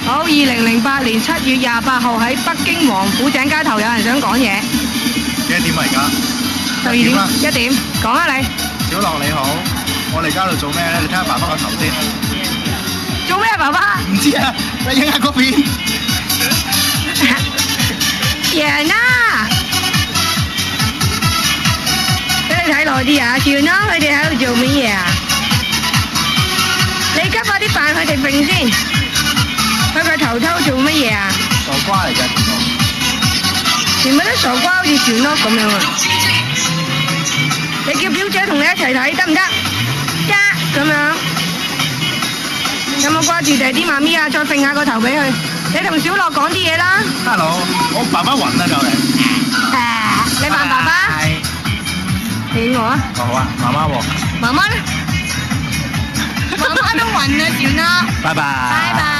好，2008年7月28號喺北京王府井街頭，有人想講嘢。幾多點啊？而家12點1點，講啊你。小樂你好，我哋而家喺度做咩咧？你睇下爸爸個頭先。做咩啊，爸爸？唔知啊，你影下嗰邊。贏啦！俾你睇耐啲啊！算啦，佢哋喺度做乜嘢啊？你急快啲扮佢哋揈先。佢個頭偷做乜嘢啊？傻瓜嚟嘅，全部都傻瓜，好似船屋咁樣啊！你叫表姐同你一齊睇得唔得？得咁樣。有冇掛住爹哋媽咪啊？再揈下個頭俾佢。你同小樂講啲嘢啦。Hello，我爸爸暈啦就嚟。你扮爸爸？你我啊？好啊，媽媽喎。媽媽咧？媽媽都暈啦，算啦。拜拜。拜拜。